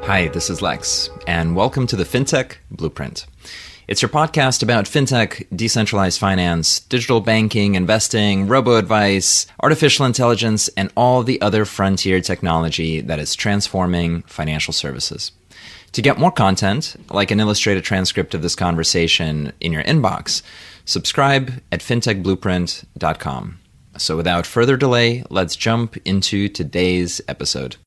Hi, this is Lex, and welcome to the FinTech Blueprint. It's your podcast about fintech, decentralized finance, digital banking, investing, robo-advice, artificial intelligence, and all the other frontier technology that is transforming financial services. To get more content, like an illustrated transcript of this conversation in your inbox, subscribe at fintechblueprint.com. So without further delay, let's jump into today's episode.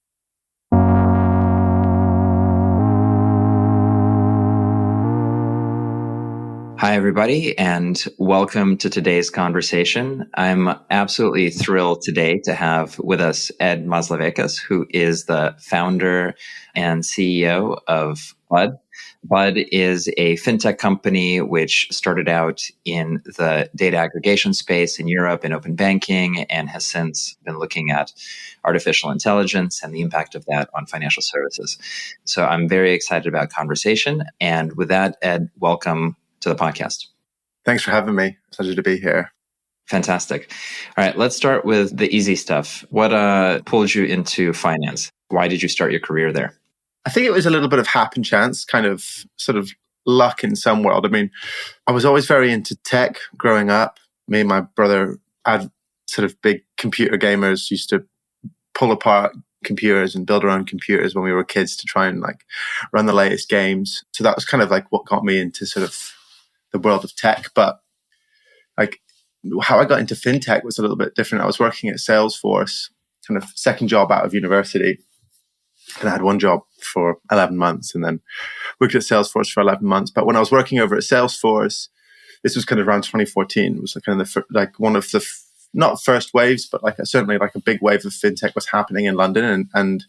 Hi, everybody, and welcome to today's conversation. I'm absolutely thrilled today to have with us Ed Maslaveckas, who is the founder and CEO of Bud. Bud is a fintech company which started out in the data aggregation space in Europe in open banking and has since been looking at artificial intelligence and the impact of that on financial services. So I'm very excited about conversation. And with that, Ed, welcome to the podcast. Thanks for having me. Pleasure to be here. Fantastic. All right, let's start with the easy stuff. What pulled you into finance? Why did you start your career there? I think it was a little bit of happen chance, kind of sort of luck in some world. I mean, I was always very into tech growing up. Me and my brother had sort of big computer gamers, used to pull apart computers and build our own computers when we were kids to try and like run the latest games. So that was kind of like what got me into sort of the world of tech. But like how I got into fintech was a little bit different. I was working at Salesforce, kind of second job out of university. And I had one job for 11 months and then worked at Salesforce for 11 months. But when I was working over at Salesforce, this was kind of around 2014. It was like kind of one of the, not first waves, but like certainly like a big wave of fintech was happening in London. And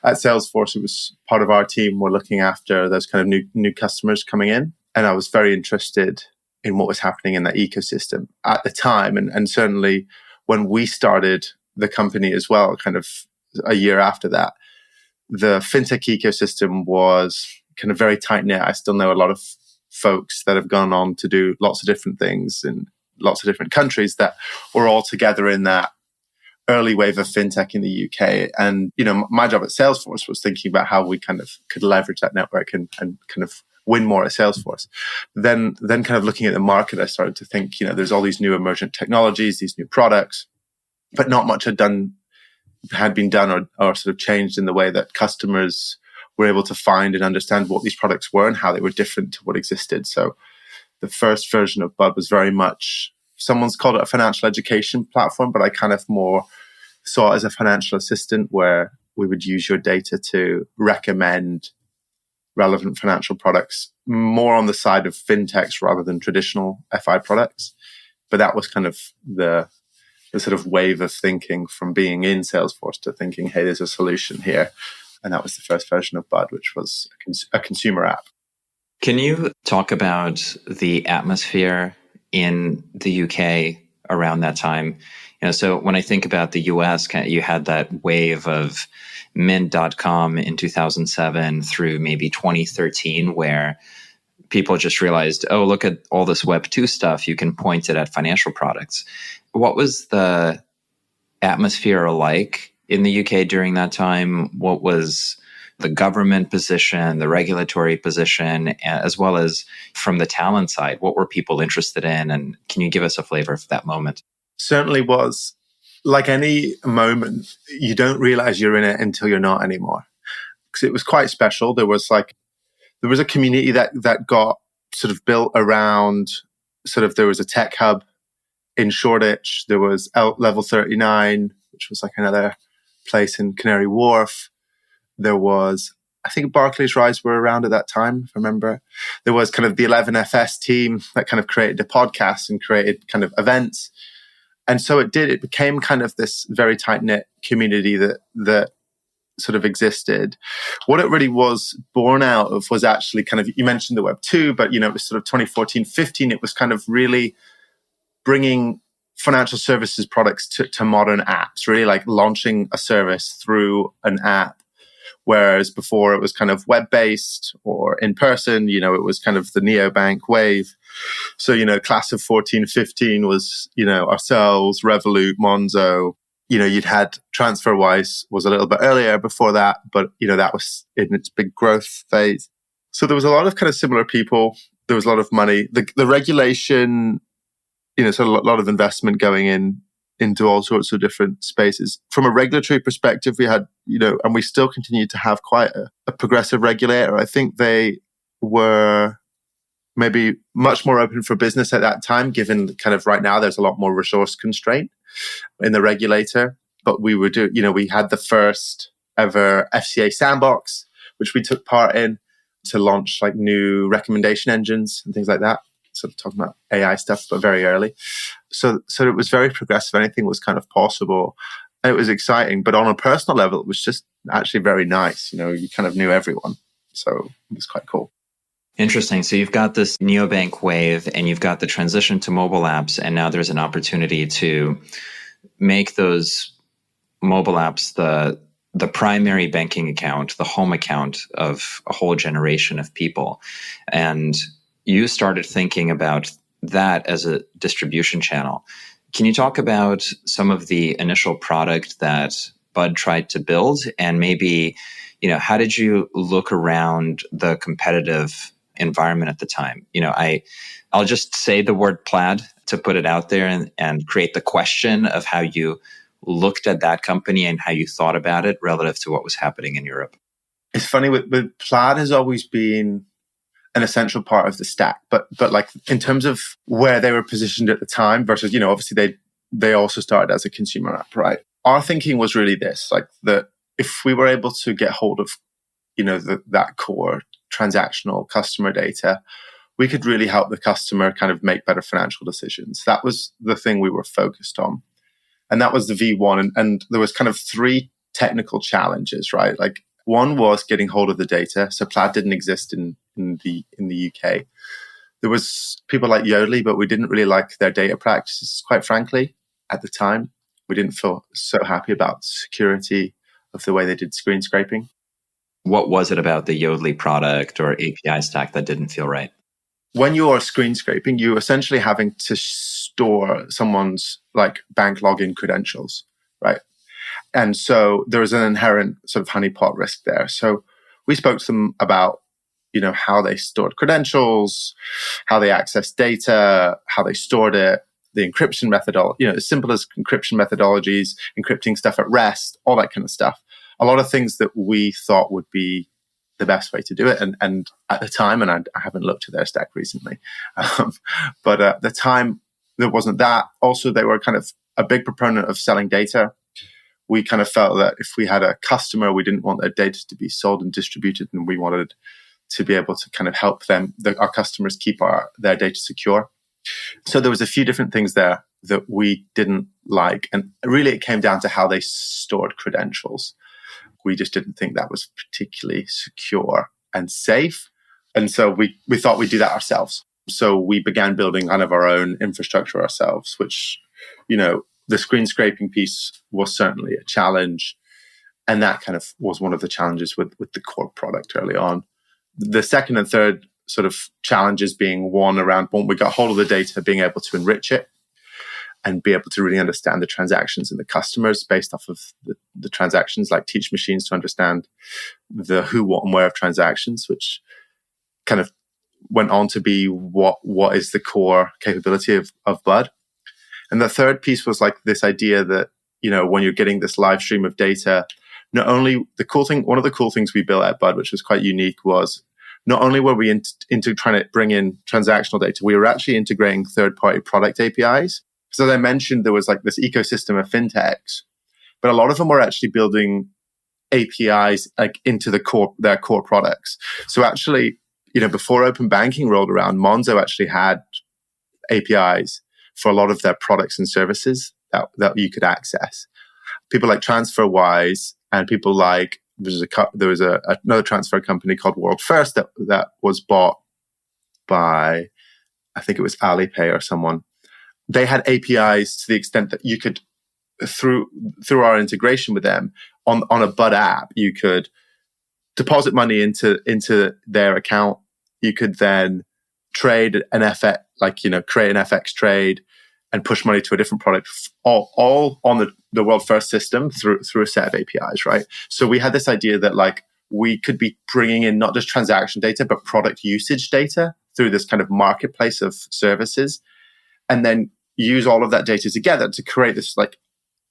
at Salesforce, it was part of our team. We're looking after those kind of new customers coming in. And I was very interested in what was happening in that ecosystem at the time. And certainly when we started the company as well, kind of a year after that, the fintech ecosystem was kind of very tight knit. I still know a lot of folks that have gone on to do lots of different things in lots of different countries that were all together in that early wave of fintech in the UK. And, you know, my job at Salesforce was thinking about how we kind of could leverage that network and kind of win more at Salesforce. Then kind of looking at the market, I started to think, you know, there's all these new emergent technologies, these new products, but not much had been done or sort of changed in the way that customers were able to find and understand what these products were and how they were different to what existed. So the first version of Bud was very much, someone's called it a financial education platform, but I kind of more saw it as a financial assistant where we would use your data to recommend relevant financial products, more on the side of fintechs rather than traditional FI products. But that was kind of the sort of wave of thinking from being in Salesforce to thinking, hey, there's a solution here. And that was the first version of Bud, which was a consumer app. Can you talk about the atmosphere in the UK around that time? You know, so when I think about the US, you had that wave of mint.com in 2007 through maybe 2013, where people just realized, oh, look at all this Web 2 stuff. You can point it at financial products. What was the atmosphere like in the UK during that time? What was the government position, the regulatory position, as well as from the talent side? What were people interested in? And can you give us a flavor of that moment? Certainly was. Like any moment, you don't realize you're in it until you're not anymore. Because it was quite special. There was a community that got sort of built around there was a tech hub in Shoreditch. There was Level 39, which was like another place in Canary Wharf. There was, I think Barclays Rise were around at that time, if I remember. There was kind of the 11FS team that kind of created a podcast and created kind of events. And so it became kind of this very tight-knit community that sort of existed. What it really was born out of was actually kind of, you mentioned the Web 2, but, you know, it was sort of 2014, 15. It was kind of really bringing financial services products to modern apps, really like launching a service through an app. Whereas before it was kind of web-based or in person, you know, it was kind of the neobank wave. So, you know, class of 14, 15 was, you know, ourselves, Revolut, Monzo, you'd had TransferWise was a little bit earlier before that, but that was in its big growth phase. So there was a lot of kind of similar people. There was a lot of money. The regulation, so a lot of investment going into all sorts of different spaces. From a regulatory perspective, we had, and we still continue to have quite a progressive regulator. I think they were maybe much more open for business at that time, given kind of right now there's a lot more resource constraint in the regulator. But we we had the first ever FCA sandbox, which we took part in to launch like new recommendation engines and things like that. Sort of talking about AI stuff, but very early. So it was very progressive. Anything was kind of possible. And it was exciting. But on a personal level, it was just actually very nice. You kind of knew everyone. So it was quite cool. Interesting. So you've got this neobank wave and you've got the transition to mobile apps. And now there's an opportunity to make those mobile apps the primary banking account, the home account of a whole generation of people. And you started thinking about that as a distribution channel. Can you talk about some of the initial product that Bud tried to build, and maybe, how did you look around the competitive environment at the time? I'll just say the word Plaid to put it out there and create the question of how you looked at that company and how you thought about it relative to what was happening in Europe. It's funny, with Plaid has always been an essential part of the stack, but like in terms of where they were positioned at the time versus, obviously they also started as a consumer app, right? Our thinking was really this, like that if we were able to get hold of, that core transactional customer data, we could really help the customer kind of make better financial decisions. That was the thing we were focused on. And that was the V1. And there was kind of 3 technical challenges, right? Like one was getting hold of the data. So Plaid didn't exist in the UK. There was people like Yodlee, but we didn't really like their data practices, quite frankly, at the time. We didn't feel so happy about the security of the way they did screen scraping. What was it about the Yodlee product or API stack that didn't feel right? When you are screen scraping, you're essentially having to store someone's like bank login credentials, right? And so there is an inherent sort of honeypot risk there. So we spoke to them about, how they stored credentials, how they accessed data, how they stored it, the encryption methodology, as simple as encryption methodologies, encrypting stuff at rest, all that kind of stuff. A lot of things that we thought would be the best way to do it. And at the time, and I haven't looked at their stack recently, but at the time, there wasn't that. Also, they were kind of a big proponent of selling data. We kind of felt that if we had a customer, we didn't want their data to be sold and distributed, and we wanted to be able to kind of help them, our customers, keep their data secure. So there was a few different things there that we didn't like. And really, it came down to how they stored credentials. We just didn't think that was particularly secure and safe. And so we thought we'd do that ourselves. So we began building kind of our own infrastructure ourselves, which, the screen scraping piece was certainly a challenge. And that kind of was one of the challenges with the core product early on. The second and third sort of challenges being one around when we got hold of the data, being able to enrich it and be able to really understand the transactions and the customers based off of the transactions, like teach machines to understand the who, what, and where of transactions, which kind of went on to be what is the core capability of Bud. And the third piece was like this idea that, when you're getting this live stream of data, not only one of the cool things we built at Bud, which was quite unique, was not only were we into trying to bring in transactional data, we were actually integrating third-party product APIs. So as I mentioned, there was like this ecosystem of fintechs, but a lot of them were actually building APIs like into their core products. So actually, before open banking rolled around, Monzo actually had APIs for a lot of their products and services that you could access. People like TransferWise and people like there was another transfer company called World First that was bought by, I think it was Alipay or someone. They had APIs to the extent that you could, through our integration with them on a Bud app, you could deposit money into their account. You could then trade an FX, create an FX trade, and push money to a different product, all on the world first system through a set of APIs, right? So we had this idea that like we could be bringing in not just transaction data, but product usage data through this kind of marketplace of services, and then use all of that data together to create this like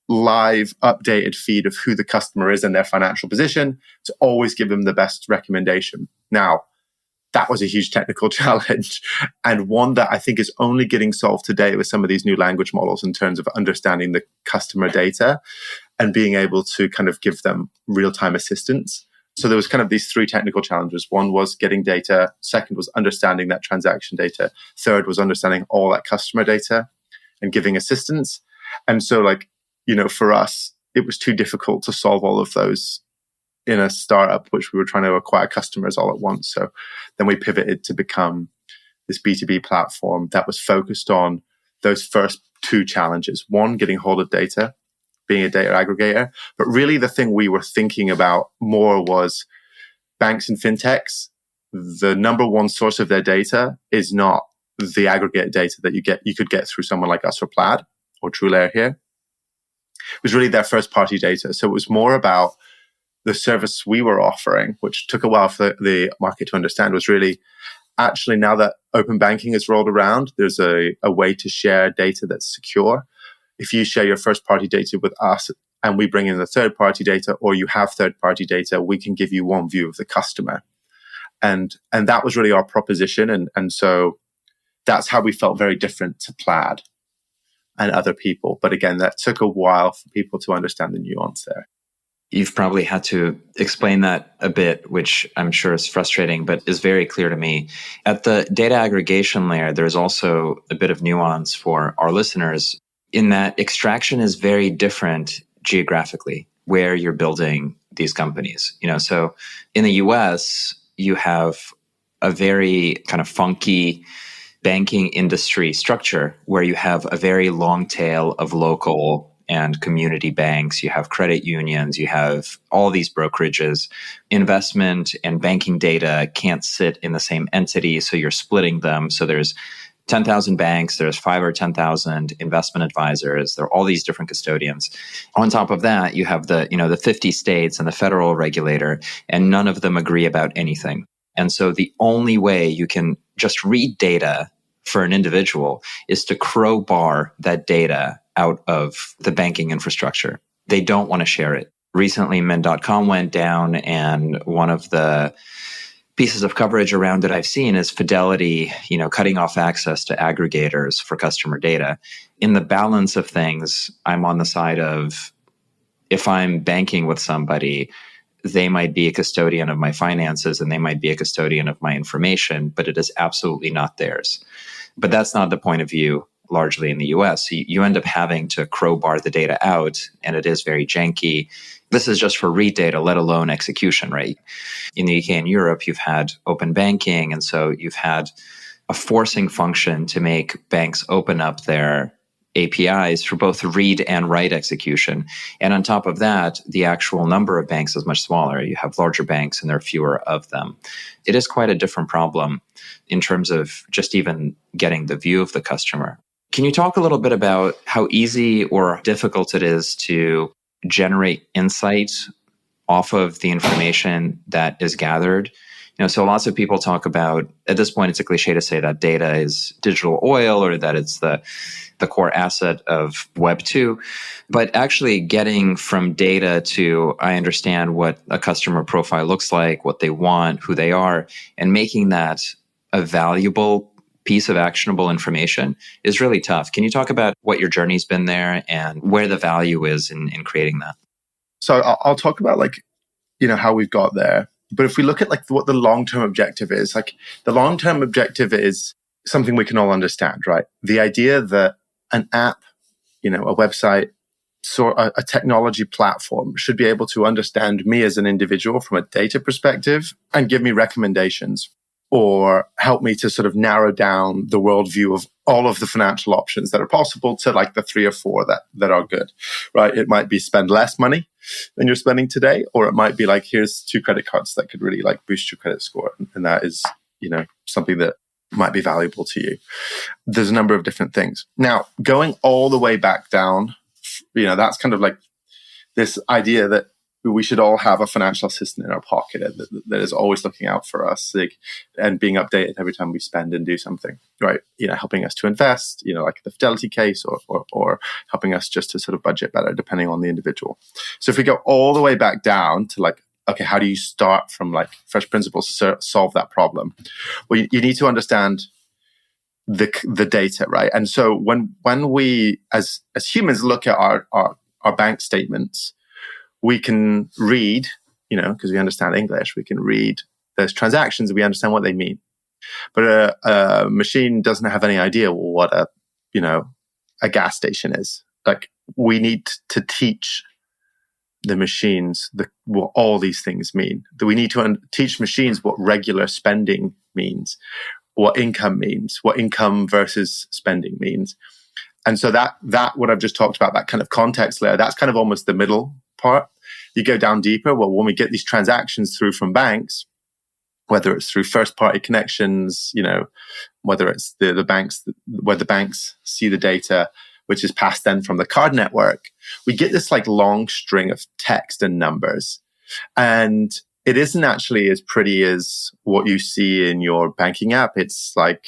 live updated feed of who the customer is and their financial position to always give them the best recommendation. Now, that was a huge technical challenge, and one that I think is only getting solved today with some of these new language models in terms of understanding the customer data and being able to kind of give them real-time assistance. So there was kind of these three technical challenges. One was getting data. Second was understanding that transaction data. Third was understanding all that customer data and giving assistance. And so like, for us, it was too difficult to solve all of those in a startup, which we were trying to acquire customers all at once. So then we pivoted to become this B2B platform that was focused on those first two challenges. One, getting hold of data, being a data aggregator. But really the thing we were thinking about more was banks and fintechs. The number one source of their data is not the aggregate data that you could get through someone like us or Plaid or TrueLayer here. It was really their first party data. So it was more about the service we were offering, which took a while for the market to understand, was really actually now that open banking is rolled around, there's a way to share data that's secure. If you share your first party data with us and we bring in the third party data, or you have third party data, we can give you one view of the customer. And that was really our proposition. And so that's how we felt very different to Plaid and other people. But again, that took a while for people to understand the nuance there. You've probably had to explain that a bit, which I'm sure is frustrating, but is very clear to me. At the data aggregation layer, there's also a bit of nuance for our listeners in that extraction is very different geographically where you're building these companies. So in the US, you have a very kind of funky banking industry structure where you have a very long tail of local and community banks, you have credit unions, you have all these brokerages. Investment and banking data can't sit in the same entity, so you're splitting them. So there's 10,000 banks, there's 5 or 10,000 investment advisors, there are all these different custodians. On top of that, you have the 50 states and the federal regulator, and none of them agree about anything. And so the only way you can just read data for an individual is to crowbar that data out of the banking infrastructure. They don't want to share it. Recently, Mint.com went down, and one of the pieces of coverage around it I've seen is Fidelity, cutting off access to aggregators for customer data. In the balance of things, I'm on the side of, if I'm banking with somebody, they might be a custodian of my finances and they might be a custodian of my information, but it is absolutely not theirs. But that's not the point of view largely in the US. So you end up having to crowbar the data out, and it is very janky. This is just for read data, let alone execution, right? In the UK and Europe, you've had open banking, and so you've had a forcing function to make banks open up their APIs for both read and write execution. And on top of that, the actual number of banks is much smaller. You have larger banks and there are fewer of them. It is quite a different problem in terms of just even getting the view of the customer. Can you talk a little bit about how easy or difficult it is to generate insight off of the information that is gathered? So lots of people talk about, at this point, it's a cliche to say that data is digital oil or that it's the core asset of Web 2. But actually getting from data to, I understand what a customer profile looks like, what they want, who they are, and making that a valuable piece of actionable information is really tough. Can you talk about what your journey's been there and where the value is in creating that? So I'll talk about how we've got there. But if we look at what the long-term objective is, the long-term objective is something we can all understand, right? The idea that an app, a website, a technology platform should be able to understand me as an individual from a data perspective and give me recommendations or help me to sort of narrow down the worldview of all of the financial options that are possible to the 3 or 4 that are good, right? It might be spend less money than you're spending today, or it might be here's 2 credit cards that could really boost your credit score. And that is, something that might be valuable to you. There's a number of different things. Now, going all the way back down, that's kind of like this idea that we should all have a financial assistant in our pocket that is always looking out for us, and being updated every time we spend and do something, right? Helping us to invest, like the Fidelity case, or helping us just to sort of budget better, depending on the individual. So if we go all the way back down to like, okay, how do you start from like first principles to solve that problem? Well, you need to understand the data, right? And so when we as humans look at our bank statements, we can read, because we understand English, we can read those transactions and we understand what they mean. But a machine doesn't have any idea what a gas station is. Like, we need to teach the machines what all these things mean. That we need to teach machines what regular spending means, what income means, what income versus spending means. And so that what I've just talked about, that kind of context layer, that's kind of almost the middle part. You go down deeper. Well, when we get these transactions through from banks, whether it's through first-party connections, whether it's the banks, where the banks see the data, which is passed then from the card network, we get this like long string of text and numbers. And it isn't actually as pretty as what you see in your banking app. It's like,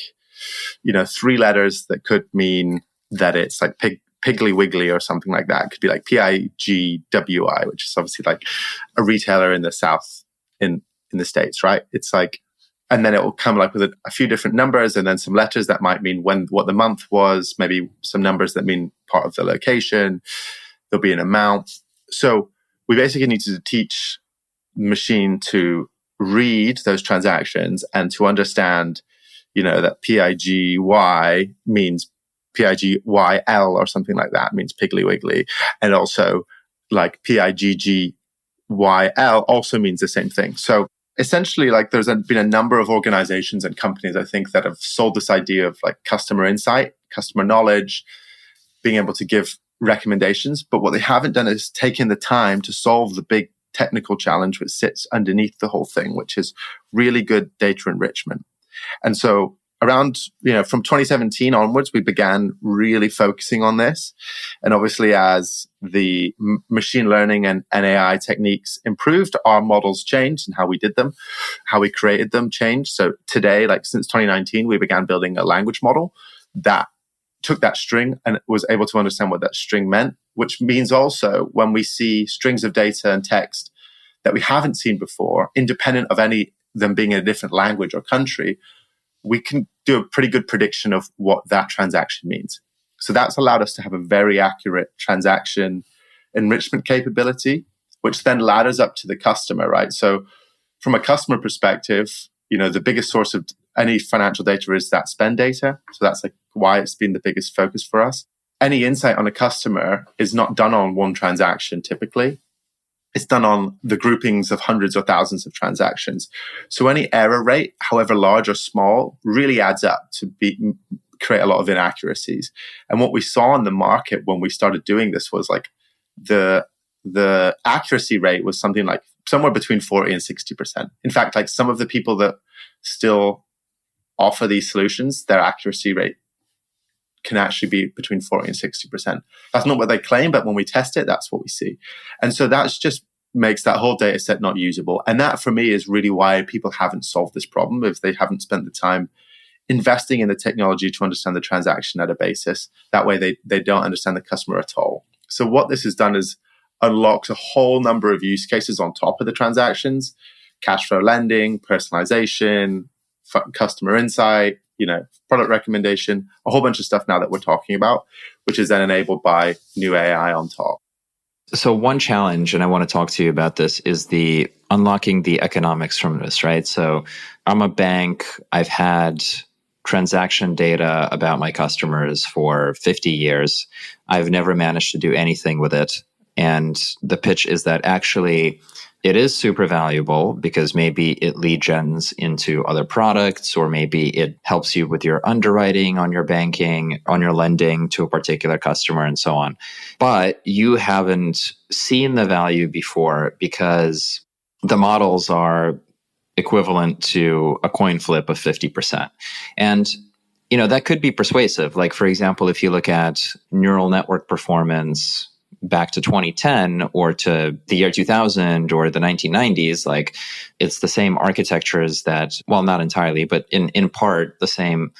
3 letters that could mean that it's like Piggly Wiggly or something like that. It could be like PIGWI, which is obviously like a retailer in the South in the States, right? It's like, and then it will come like with a few different numbers and then some letters that might mean what the month was, maybe some numbers that mean part of the location. There'll be an amount. So we basically need to teach the machine to read those transactions and to understand, that PIGY means PIGYL or something like that, means Piggly Wiggly. And also like PIGGYL also means the same thing. So essentially, like, there's been a number of organizations and companies, I think, that have sold this idea of like customer insight, customer knowledge, being able to give recommendations. But what they haven't done is taken the time to solve the big technical challenge which sits underneath the whole thing, which is really good data enrichment. And so around, from 2017 onwards, we began really focusing on this. And obviously, as the machine learning and AI techniques improved, our models changed and how we did them, how we created them changed. So today, like since 2019, we began building a language model that took that string and was able to understand what that string meant, which means also when we see strings of data and text that we haven't seen before, independent of any them being in a different language or country, we can do a pretty good prediction of what that transaction means. So that's allowed us to have a very accurate transaction enrichment capability, which then ladders up to the customer, right? So from a customer perspective, the biggest source of any financial data is that spend data. So that's like why it's been the biggest focus for us. Any insight on a customer is not done on one transaction typically. It's done on the groupings of hundreds or thousands of transactions. So any error rate, however large or small, really adds up to create a lot of inaccuracies. And what we saw in the market when we started doing this was like the accuracy rate was something like somewhere between 40 and 60%. In fact, like some of the people that still offer these solutions, their accuracy rate can actually be between 40 and 60%. That's not what they claim, but when we test it, that's what we see. And so that's just makes that whole data set not usable. And that for me is really why people haven't solved this problem, if they haven't spent the time investing in the technology to understand the transaction at a basis. That way they don't understand the customer at all. So what this has done is unlocks a whole number of use cases on top of the transactions: cash flow lending, personalization, customer insight, product recommendation, a whole bunch of stuff now that we're talking about, which is then enabled by new AI on top. So one challenge, and I want to talk to you about this, is the unlocking the economics from this, right? So I'm a bank. I've had transaction data about my customers for 50 years. I've never managed to do anything with it. And the pitch is that actually it is super valuable because maybe it lead gens into other products, or maybe it helps you with your underwriting on your banking, on your lending to a particular customer, and so on. But you haven't seen the value before because the models are equivalent to a coin flip of 50%. And that could be persuasive. Like, for example, if you look at neural network performance back to 2010 or to the year 2000 or the 1990s, like, it's the same architectures that, well, not entirely, but in part, the same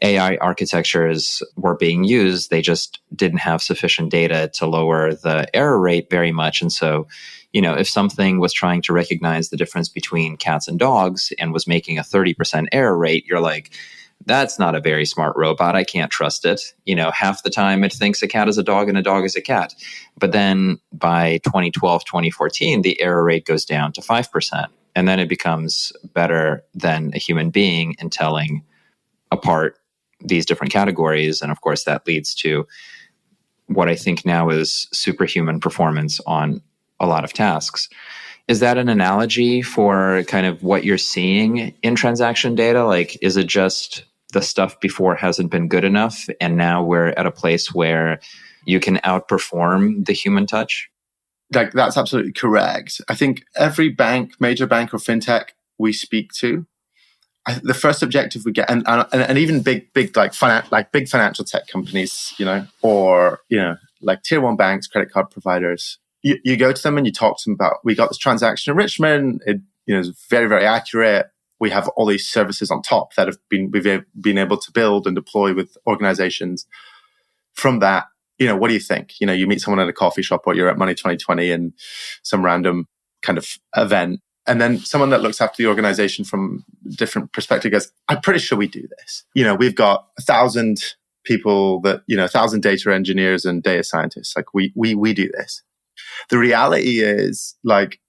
AI architectures were being used. They just didn't have sufficient data to lower the error rate very much. And so, if something was trying to recognize the difference between cats and dogs and was making a 30% error rate, you're like, that's not a very smart robot. I can't trust it. Half the time it thinks a cat is a dog and a dog is a cat. But then by 2012, 2014, the error rate goes down to 5%. And then it becomes better than a human being in telling apart these different categories. And of course, that leads to what I think now is superhuman performance on a lot of tasks. Is that an analogy for kind of what you're seeing in transaction data? Like, is it just the stuff before hasn't been good enough, and now we're at a place where you can outperform the human touch? Like, that's absolutely correct. I think every bank, major bank or fintech we speak to, the first objective we get, and even big big financial tech companies, or like tier one banks, credit card providers. You go to them and you talk to them about, we got this transaction enrichment. It is very, very accurate. We have all these services on top that we've been able to build and deploy with organizations. From that, what do you think? You meet someone at a coffee shop, or you're at Money 2020 and some random kind of event, and then someone that looks after the organization from a different perspective goes, I'm pretty sure we do this. We've got 1,000 people that, 1,000 data engineers and data scientists. Like, we do this. The reality is, like,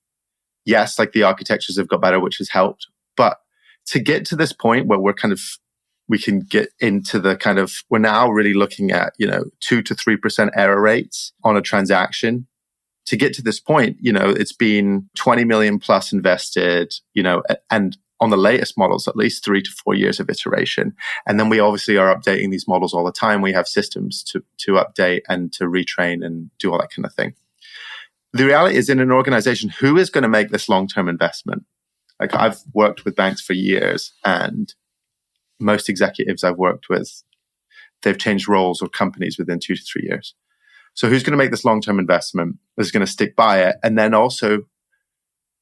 yes, like, the architectures have got better, which has helped. But to get to this point where we can get into the kind of, we're now really looking at, 2 to 3% error rates on a transaction. To get to this point, it's been 20 million plus invested, and on the latest models, at least 3 to 4 years of iteration. And then we obviously are updating these models all the time. We have systems to update and to retrain and do all that kind of thing. The reality is, in an organization, who is going to make this long-term investment? Like, I've worked with banks for years, and most executives I've worked with, they've changed roles or companies within 2 to 3 years. So who's going to make this long-term investment, is going to stick by it, and then also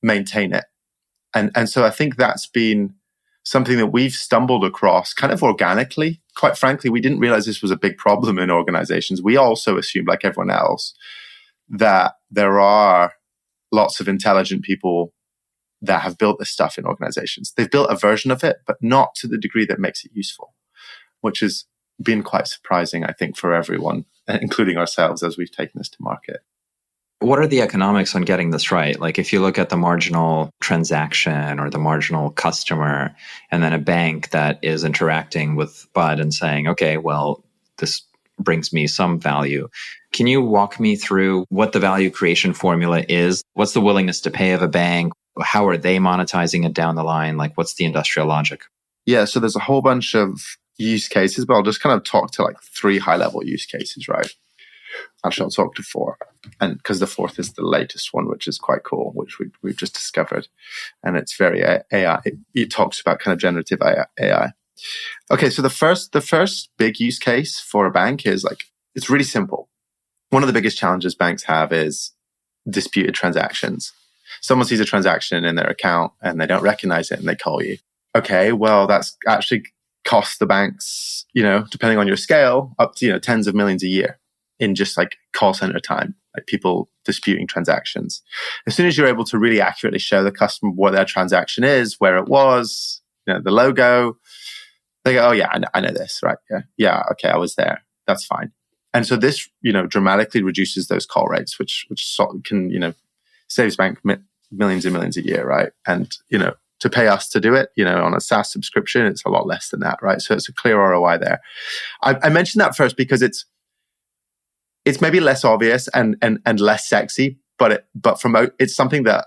maintain it? And so I think that's been something that we've stumbled across kind of organically. Quite frankly, we didn't realize this was a big problem in organizations. We also assumed, like everyone else, that there are lots of intelligent people that have built this stuff in organizations. They've built a version of it, but not to the degree that makes it useful, which has been quite surprising, I think, for everyone, including ourselves, as we've taken this to market. What are the economics on getting this right? Like, if you look at the marginal transaction or the marginal customer, and then a bank that is interacting with Bud and saying, okay, well, this brings me some value. Can you walk me through what the value creation formula is? What's the willingness to pay of a bank? How are they monetizing it down the line? Like, what's the industrial logic? Yeah, so there's a whole bunch of use cases, but I'll just kind of talk to like 3 high-level use cases, right? Actually, I'll talk to 4, and because the 4th is the latest one, which is quite cool, which we've just discovered, and it's very AI. It talks about kind of generative AI. Okay, so the first big use case for a bank is, like, it's really simple. One of the biggest challenges banks have is disputed transactions. Someone sees a transaction in their account and they don't recognize it, and they call you. Okay, well, that's actually costs the banks, depending on your scale, up to tens of millions a year in just like call center time, like people disputing transactions. As soon as you're able to really accurately show the customer what their transaction is, where it was, the logo, they go, oh yeah, I know this, right? Yeah, okay, I was there. That's fine. And so this, dramatically reduces those call rates, which can, saves bank millions and millions a year, right? And, to pay us to do it, on a SaaS subscription, it's a lot less than that, right? So it's a clear ROI there. I mentioned that first because it's maybe less obvious and less sexy, but it's something that,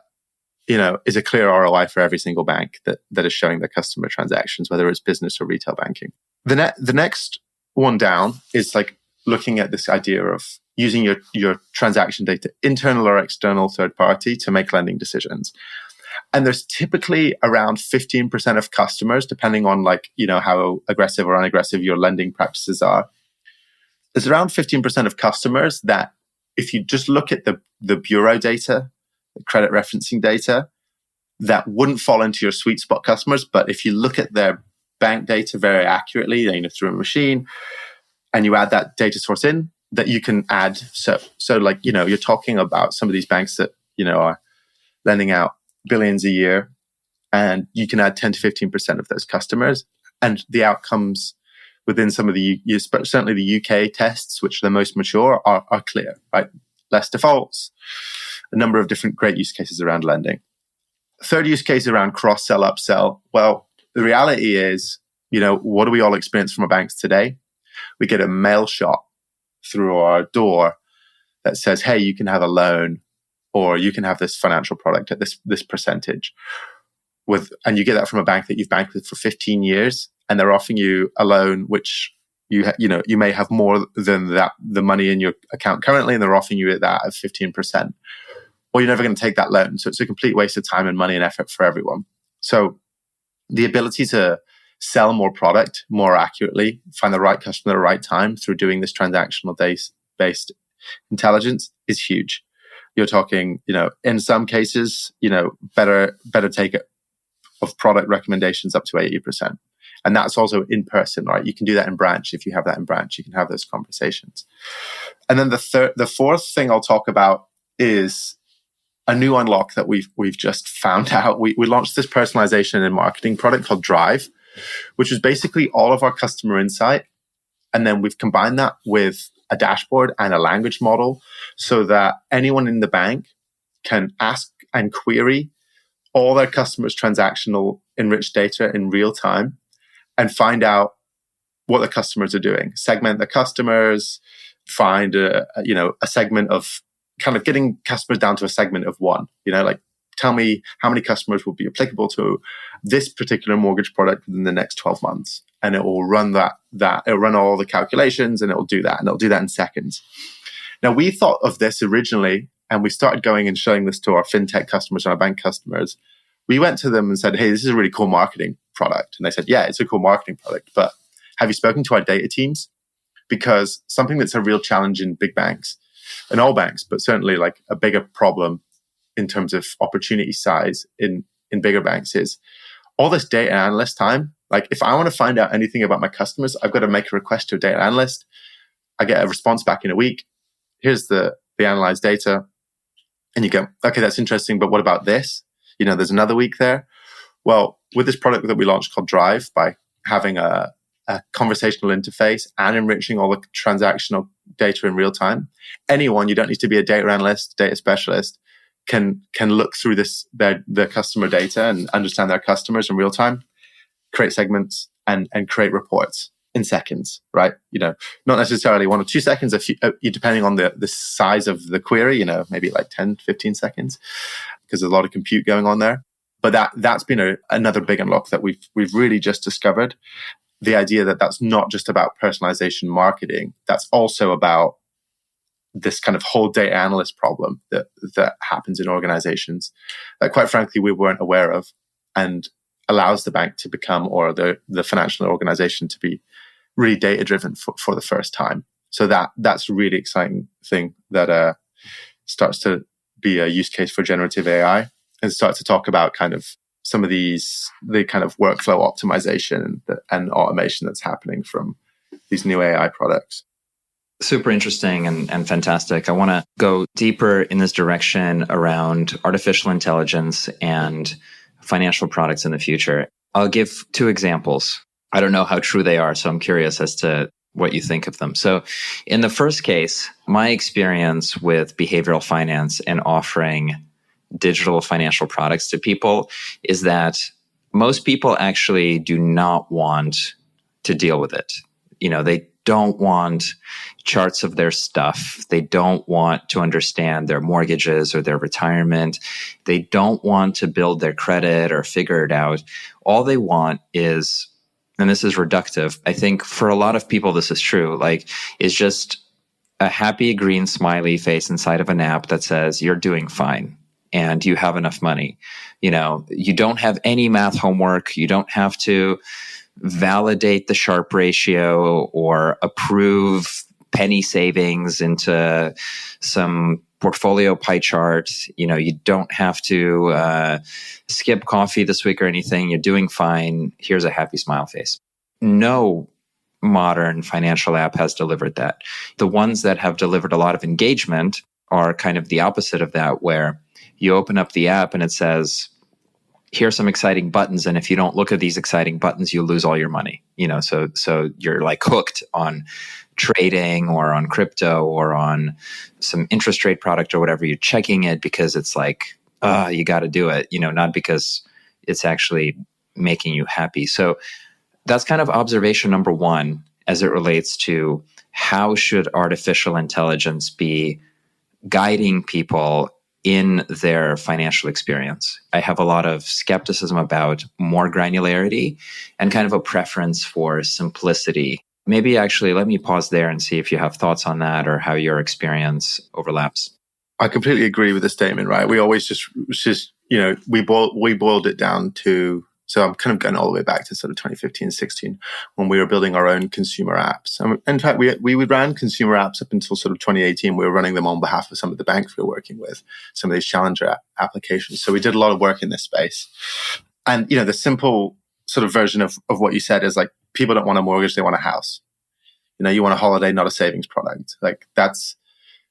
is a clear ROI for every single bank that is showing their customer transactions, whether it's business or retail banking. The next one down is like looking at this idea of using your transaction data, internal or external third party, to make lending decisions. And there's typically around 15% of customers, depending on how aggressive or unaggressive your lending practices are. There's around 15% of customers that if you just look at the bureau data, the credit referencing data, that wouldn't fall into your sweet spot customers. But if you look at their bank data very accurately, through a machine, and you add that data source in, that you can add. So you're talking about some of these banks that, are lending out billions a year, and you can add 10 to 15% of those customers, and the outcomes within some of certainly the UK tests, which are the most mature, are clear, right? Less defaults, a number of different great use cases around lending. Third use case around cross-sell, upsell. Well, the reality is, what do we all experience from our banks today? We get a mail shot through our door that says, hey, you can have a loan, or you can have this financial product at this percentage. And you get that from a bank that you've banked with for 15 years, and they're offering you a loan which you may have more than that, the money in your account currently, and they're offering you that at 15%. Or you're never going to take that loan. So it's a complete waste of time and money and effort for everyone. So the ability to sell more product more accurately, find the right customer at the right time through doing this transactional based intelligence is huge. You're talking, in some cases, better take of product recommendations up to 80%. And that's also in person, right? You can do that in branch. If you have that in branch, you can have those conversations. And then the fourth thing I'll talk about is a new unlock that we've just found out. We launched this personalization and marketing product called Drive, which is basically all of our customer insight. And then we've combined that with a dashboard and a language model so that anyone in the bank can ask and query all their customers' transactional enriched data in real time and find out what the customers are doing, segment the customers, find a segment of kind of getting customers down to a segment of one, tell me how many customers will be applicable to this particular mortgage product within the next 12 months. And it will run it'll run all the calculations, and it'll do that. And it'll do that in seconds. Now, we thought of this originally, and we started going and showing this to our FinTech customers and our bank customers. We went to them and said, hey, this is a really cool marketing product. And they said, yeah, it's a cool marketing product, but have you spoken to our data teams? Because something that's a real challenge in big banks, and all banks, but certainly like a bigger problem in terms of opportunity size in bigger banks is all this data analyst time. Like if I want to find out anything about my customers, I've got to make a request to a data analyst. I get a response back in a week. Here's the analyzed data. And you go, okay, that's interesting, but what about this? There's another week there. Well, with this product that we launched called Drive, by having a conversational interface and enriching all the transactional data in real time, anyone, you don't need to be a data analyst, data specialist, can look through their customer data and understand their customers in real time, create segments and create reports in seconds, right? Not necessarily 1 or 2 seconds, depending on the size of the query, maybe like 10, 15 seconds, because there's a lot of compute going on there. But that's been another big unlock that we've really just discovered. The idea that that's not just about personalization marketing, that's also about this kind of whole data analyst problem that happens in organizations that quite frankly we weren't aware of, and allows the bank to become, or the financial organization to be really data driven for the first time. So that's a really exciting thing that starts to be a use case for generative AI, and start to talk about kind of some of the kind of workflow optimization and automation that's happening from these new AI products. Super interesting and fantastic. I want to go deeper in this direction around artificial intelligence and financial products in the future. I'll give 2 examples. I don't know how true they are, so I'm curious as to what you think of them. So in the first case, my experience with behavioral finance and offering digital financial products to people is that most people actually do not want to deal with it. They don't want charts of their stuff. They don't want to understand their mortgages or their retirement. They don't want to build their credit or figure it out. All they want is, and this is reductive, I think for a lot of people this is true, is just a happy green smiley face inside of an app that says, you're doing fine. and you have enough money. You don't have any math homework. You don't have to validate the Sharpe ratio or approve penny savings into some portfolio pie chart. You don't have to skip coffee this week or anything. You're doing fine. Here's a happy smile face. No modern financial app has delivered that. The ones that have delivered a lot of engagement are kind of the opposite of that, where you open up the app and it says, here's some exciting buttons, and if you don't look at these exciting buttons, you lose all your money. So you're like hooked on trading or on crypto or on some interest rate product or whatever. You're checking it because it's like, you got to do it, not because it's actually making you happy. So that's kind of observation number one as it relates to how should artificial intelligence be guiding people in their financial experience. I have a lot of skepticism about more granularity and kind of a preference for simplicity. Maybe actually let me pause there and see if you have thoughts on that or how your experience overlaps. I completely agree with the statement, right? We always just we boiled it down to, so I'm kind of going all the way back to sort of 2015, 16, when we were building our own consumer apps. In fact, we ran consumer apps up until sort of 2018. We were running them on behalf of some of the banks we were working with, some of these challenger applications. So we did a lot of work in this space. And, the simple sort of version of what you said is like, people don't want a mortgage, they want a house. You want a holiday, not a savings product. Like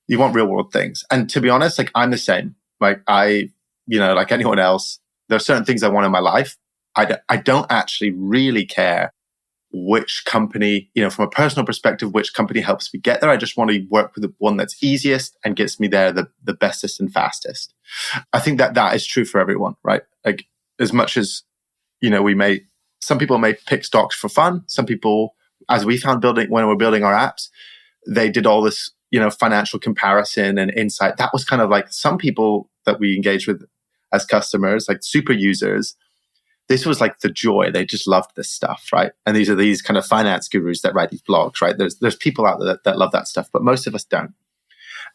you want real world things. And to be honest, like I'm the same. Like like anyone else, there are certain things I want in my life. I don't actually really care which company, from a personal perspective, which company helps me get there. I just want to work with the one that's easiest and gets me there the bestest and fastest. I think that is true for everyone, right? Like as much as, some people may pick stocks for fun. Some people, as we found when we're building our apps, they did all this, financial comparison and insight. That was kind of like some people that we engage with as customers, like super users. This was like the joy. They just loved this stuff, right? And these are these kind of finance gurus that write these blogs, right? There's people out there that love that stuff, but most of us don't.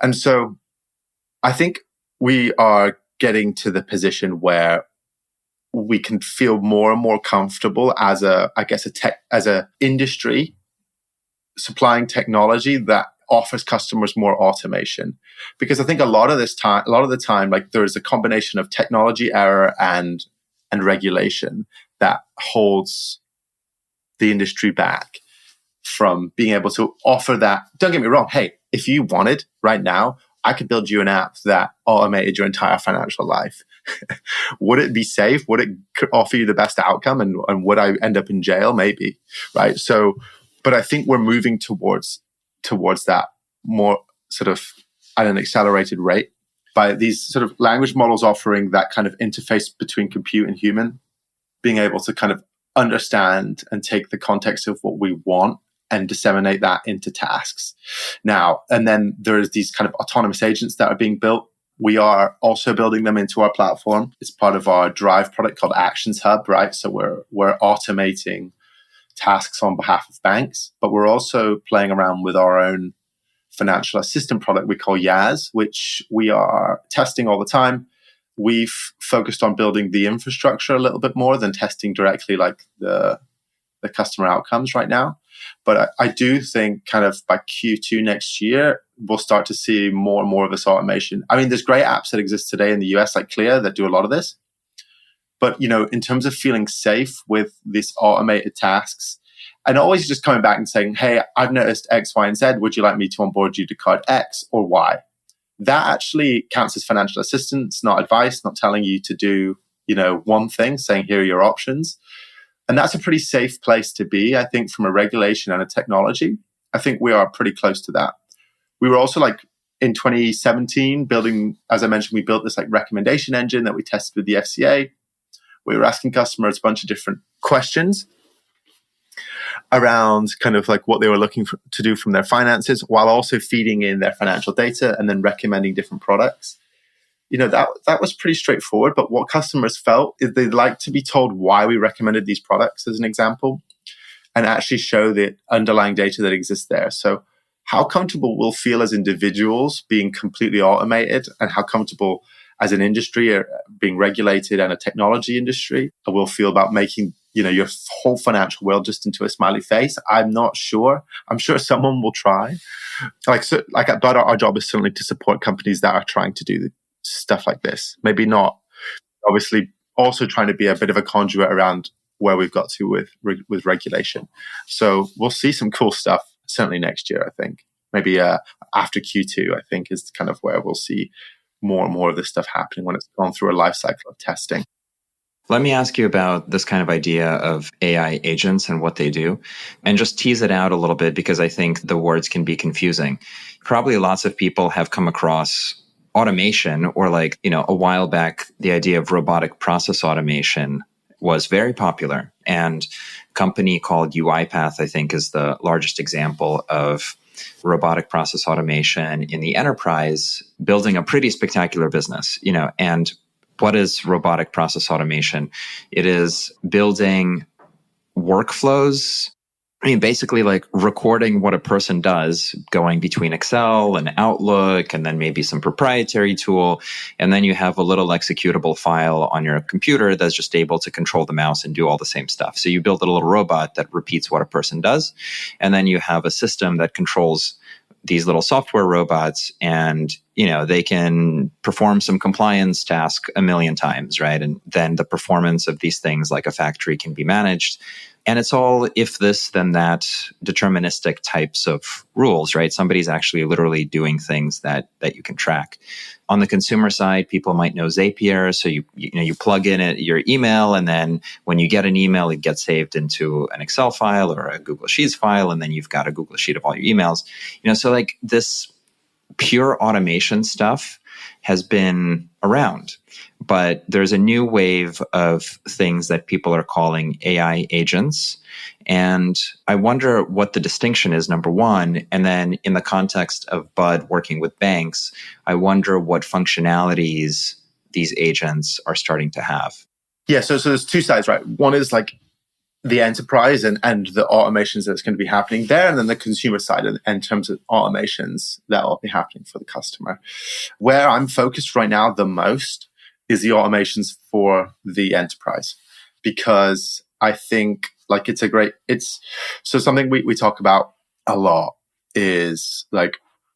And so I think we are getting to the position where we can feel more and more comfortable as a industry supplying technology that offers customers more automation. Because I think a lot of the time, like there's a combination of technology error and regulation that holds the industry back from being able to offer that. Don't get me wrong. Hey, if you wanted right now, I could build you an app that automated your entire financial life. Would it be safe? Would it offer you the best outcome? And would I end up in jail? Maybe, right? So, but I think we're moving towards that more sort of at an accelerated rate, by these sort of language models offering that kind of interface between compute and human, being able to kind of understand and take the context of what we want and disseminate that into tasks. Now, and then there's these kind of autonomous agents that are being built. We are also building them into our platform. It's part of our Drive product called Actions Hub, right? So we're automating tasks on behalf of banks, but we're also playing around with our own financial assistant product we call Yaz, which we are testing all the time. We've focused on building the infrastructure a little bit more than testing directly like the customer outcomes right now. But I do think kind of by Q2 next year, we'll start to see more and more of this automation. I mean, there's great apps that exist today in the US like Clear that do a lot of this. But, in terms of feeling safe with these automated tasks, and always just coming back and saying, hey, I've noticed X, Y, and Z. Would you like me to onboard you to card X or Y? That actually counts as financial assistance, not advice, not telling you to do, one thing, saying here are your options. And that's a pretty safe place to be, I think, from a regulation and a technology. I think we are pretty close to that. We were also like in 2017 building, as I mentioned, we built this like recommendation engine that we tested with the FCA. We were asking customers a bunch of different questions around kind of like what they were looking to do from their finances, while also feeding in their financial data and then recommending different products. That was pretty straightforward. But what customers felt is they'd like to be told why we recommended these products, as an example, and actually show the underlying data that exists there. So how comfortable we'll feel as individuals being completely automated, and how comfortable as an industry being regulated and a technology industry will feel about making, your whole financial world just into a smiley face. I'm not sure. I'm sure someone will try. Like at Bud, our job is certainly to support companies that are trying to do stuff like this. Maybe not, obviously, also trying to be a bit of a conduit around where we've got to with regulation. So we'll see some cool stuff certainly next year, I think. Maybe after Q2, I think, is kind of where we'll see more and more of this stuff happening when it's gone through a life cycle of testing. Let me ask you about this kind of idea of AI agents and what they do, and just tease it out a little bit, because I think the words can be confusing. Probably lots of people have come across automation, or a while back, the idea of robotic process automation was very popular. And a company called UiPath, I think, is the largest example of robotic process automation in the enterprise, building a pretty spectacular business, and what is robotic process automation? It is building workflows. Basically recording what a person does, going between Excel and Outlook, and then maybe some proprietary tool. And then you have a little executable file on your computer that's just able to control the mouse and do all the same stuff. So you build a little robot that repeats what a person does. And then you have a system that controls these little software robots, and they can perform some compliance task a million times, right? And then the performance of these things, like a factory, can be managed. And it's all if this, then that, deterministic types of rules, right? Somebody's actually literally doing things that you can track. On the consumer side, people might know Zapier. So you plug in your email, and then when you get an email, it gets saved into an Excel file or a Google Sheets file, and then you've got a Google Sheet of all your emails. So this pure automation stuff has been around. But there's a new wave of things that people are calling AI agents. And I wonder what the distinction is, number one. And then in the context of Bud working with banks, I wonder what functionalities these agents are starting to have. Yeah, so there's two sides, right? One is the enterprise and the automations that's going to be happening there, and then the consumer side in terms of automations that will be happening for the customer. Where I'm focused right now the most is the automations for the enterprise, because I think it's something we talk about a lot is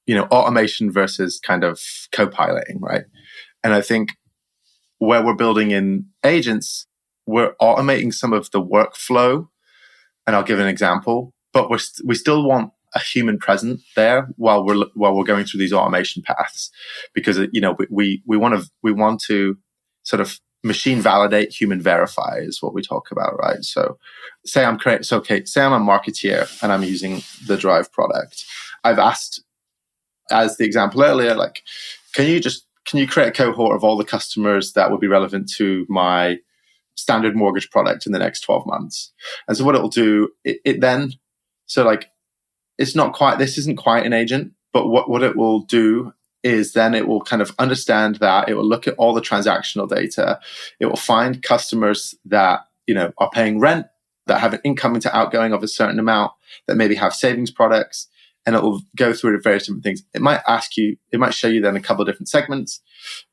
automation versus kind of co-piloting, right? And I think where we're building in agents, we're automating some of the workflow, and I'll give an example, but we still want a human present there while we're going through these automation paths, because we want to sort of machine validate, human verify is what we talk about, right? So say I'm a marketeer and I'm using the Drive product. I've asked, as the example earlier, can you create a cohort of all the customers that would be relevant to my standard mortgage product in the next 12 months? And so what it'll do, this isn't quite an agent, but what it will do is then it will kind of understand that. It will look at all the transactional data. It will find customers that, are paying rent, that have an incoming to outgoing of a certain amount, that maybe have savings products, and it will go through the various different things. It might show you then a couple of different segments.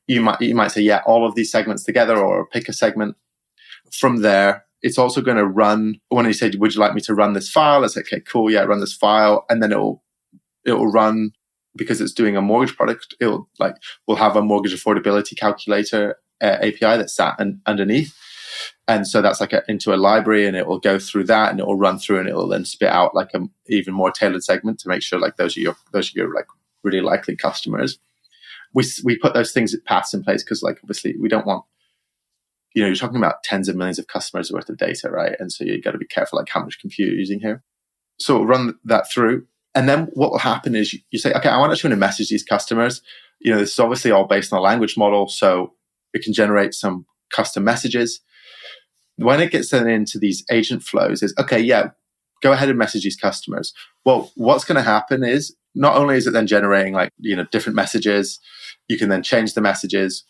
You might say, yeah, all of these segments together, or pick a segment. From there, it's also going to run, when you say, would you like me to run this file? It's okay, cool, yeah, run this file. And then it will run, because it's doing a mortgage product, we'll have a mortgage affordability calculator API that's sat underneath. And so that's into a library, and it will go through that, and it will run through, and it will then spit out a even more tailored segment to make sure those are your really likely customers. We put those paths in place because obviously we don't want, you're talking about tens of millions of customers worth of data, right? And so you've got to be careful how much compute you're using here. So we'll run that through. And then what will happen is you say, okay, I want to message these customers. This is obviously all based on a language model, so it can generate some custom messages. When it gets then into these agent flows, is okay, yeah, go ahead and message these customers. Well, what's going to happen is not only is it then generating different messages, you can then change the messages.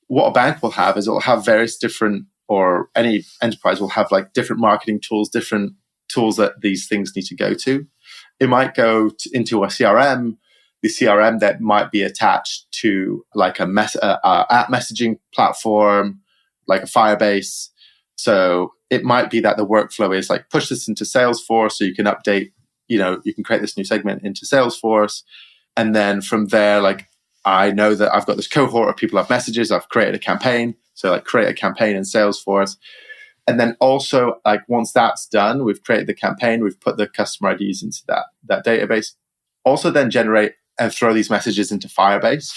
What a bank will have is it will have various different, or any enterprise will have different marketing tools, different tools that these things need to go to. It might go into a CRM. the CRM that might be attached to like a app messaging platform, like a Firebase. So it might be that the workflow is like push this into Salesforce so you can update, you can create this new segment into Salesforce. And then from there, like I know that I've got this cohort of people who have messages. I've created a campaign. So like create a campaign in Salesforce. And then also like once that's done, we've created the campaign, we've put the customer IDs into that database. Also then generate and throw these messages into Firebase.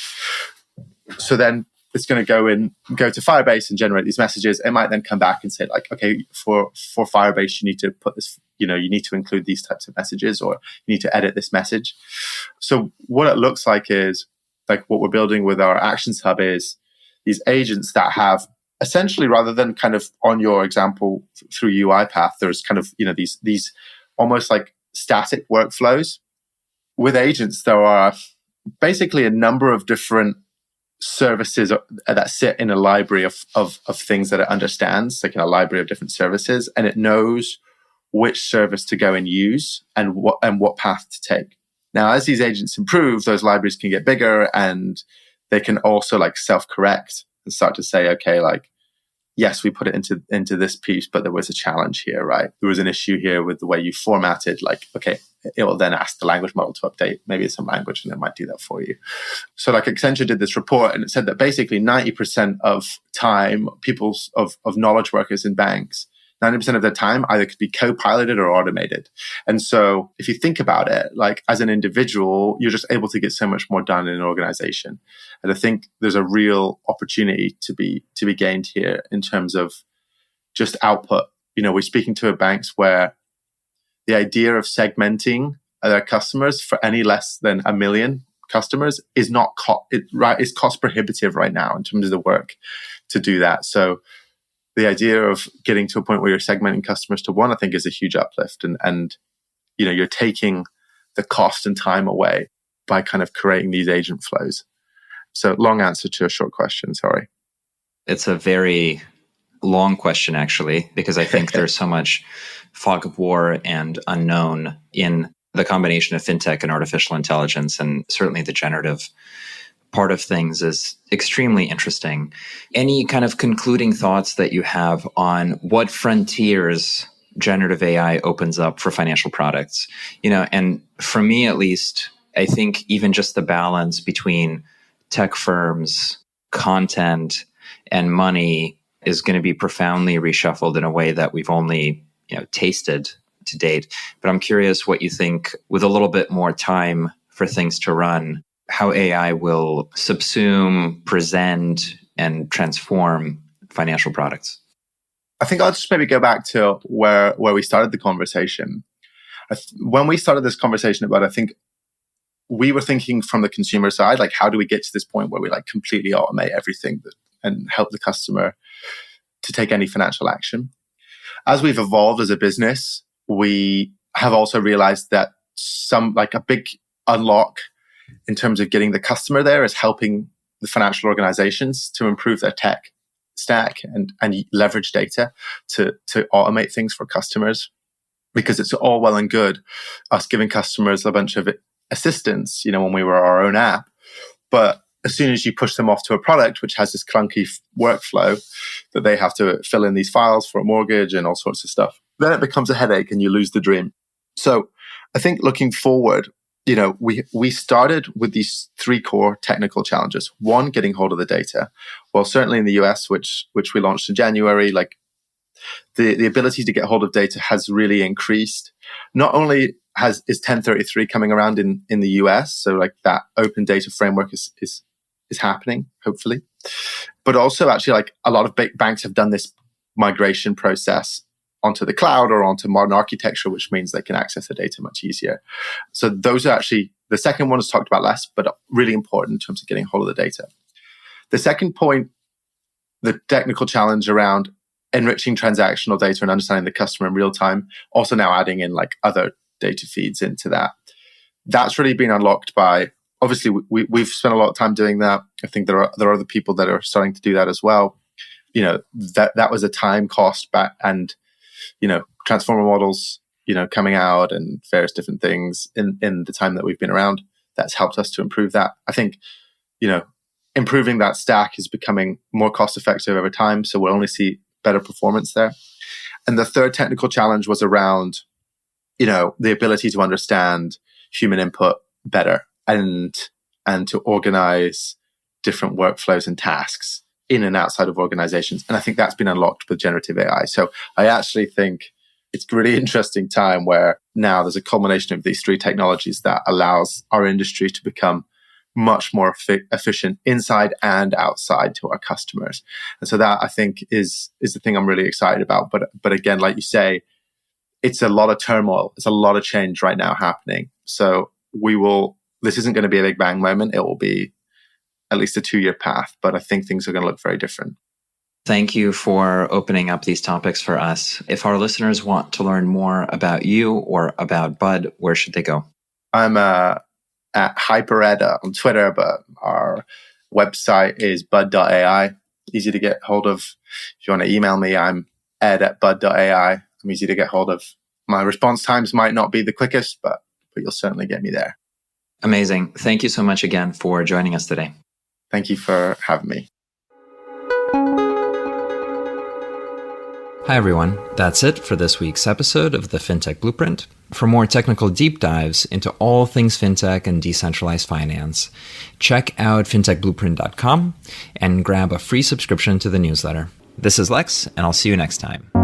So then it's going to go to Firebase and generate these messages. It might then come back and say like, okay, for Firebase, you need to put this, you need to include these types of messages, or you need to edit this message. So what it looks like is like what we're building with our Actions Hub is these agents that have essentially, rather than kind of on your example through UiPath, there's kind of, these almost like static workflows. With agents, there are basically a number of different services that sit in a library of things that it understands, like in a library of different services, and it knows which service to go and use and what path to take. Now, as these agents improve, those libraries can get bigger, and they can also like self-correct and start to say, okay, like, yes, we put it into this piece, but there was a challenge here, right? There was an issue here with the way you formatted. Like, okay, it will then ask the language model to update maybe some language, and it might do that for you. So like Accenture did this report, and it said that basically 90% of time, of knowledge workers in banks, 90% of their time either could be co-piloted or automated. And so if you think about it, like as an individual, you're just able to get so much more done in an organization. And I think there's a real opportunity to be gained here in terms of just output. We're speaking to banks where the idea of segmenting their customers for any less than 1 million customers is not is cost prohibitive right now in terms of the work to do that. So the idea of getting to a point where you're segmenting customers to one, I think, is a huge uplift. And you're taking the cost and time away by kind of creating these agent flows. So long answer to a short question, sorry. It's a very long question, actually, because I think there's so much fog of war and unknown in the combination of fintech and artificial intelligence, and certainly the generative part of things is extremely interesting. Any kind of concluding thoughts that you have on what frontiers generative AI opens up for financial products? And for me, at least, I think even just the balance between tech firms, content, and money is going to be profoundly reshuffled in a way that we've only, tasted to date. But I'm curious what you think, with a little bit more time for things to run, how AI will subsume, present, and transform financial products. I think I'll just maybe go back to where we started the conversation. When we started this conversation about, I think we were thinking from the consumer side, like how do we get to this point where we like completely automate everything and help the customer to take any financial action. As we've evolved as a business, we have also realized that a big unlock in terms of getting the customer there is helping the financial organizations to improve their tech stack and leverage data to automate things for customers. Because it's all well and good us giving customers a bunch of assistance, when we were our own app. But as soon as you push them off to a product which has this clunky workflow that they have to fill in these files for a mortgage and all sorts of stuff, then it becomes a headache and you lose the dream. So I think looking forward, we started with these 3 core technical challenges. One, getting hold of the data. Well, certainly in the US, which we launched in January, like the ability to get hold of data has really increased. Not only is 1033 coming around in the US, so like that open data framework is happening, hopefully. But also actually like a lot of big banks have done this migration process onto the cloud or onto modern architecture, which means they can access the data much easier. So those are actually, the second one is talked about less, but really important in terms of getting hold of the data. The second point, the technical challenge around enriching transactional data and understanding the customer in real time, also now adding in like other data feeds into that. That's really been unlocked by, obviously we've spent a lot of time doing that. I think there are other people that are starting to do that as well. That was a time cost back, and transformer models, coming out and various different things in the time that we've been around. that's helped us to improve that. I think, improving that stack is becoming more cost effective over time. So we'll only see better performance there. And the third technical challenge was around, the ability to understand human input better and to organize different workflows and tasks in and outside of organizations. And I think that's been unlocked with generative AI. So I actually think it's a really interesting time where now there's a culmination of these three technologies that allows our industry to become much more efficient inside and outside to our customers. And so that, I think, is the thing I'm really excited about. But again, like you say, it's a lot of turmoil. It's a lot of change right now happening. So this isn't going to be a big bang moment. It will be at least a 2-year path, but I think things are going to look very different. Thank you for opening up these topics for us. If our listeners want to learn more about you or about Bud, where should they go? I'm at HyperEd on Twitter, but our website is bud.ai. Easy to get hold of. If you want to email me, I'm ed@bud.ai. I'm easy to get hold of. My response times might not be the quickest, but you'll certainly get me there. Amazing. Thank you so much again for joining us today. Thank you for having me. Hi, everyone. That's it for this week's episode of the FinTech Blueprint. For more technical deep dives into all things FinTech and decentralized finance, check out fintechblueprint.com and grab a free subscription to the newsletter. This is Lex, and I'll see you next time.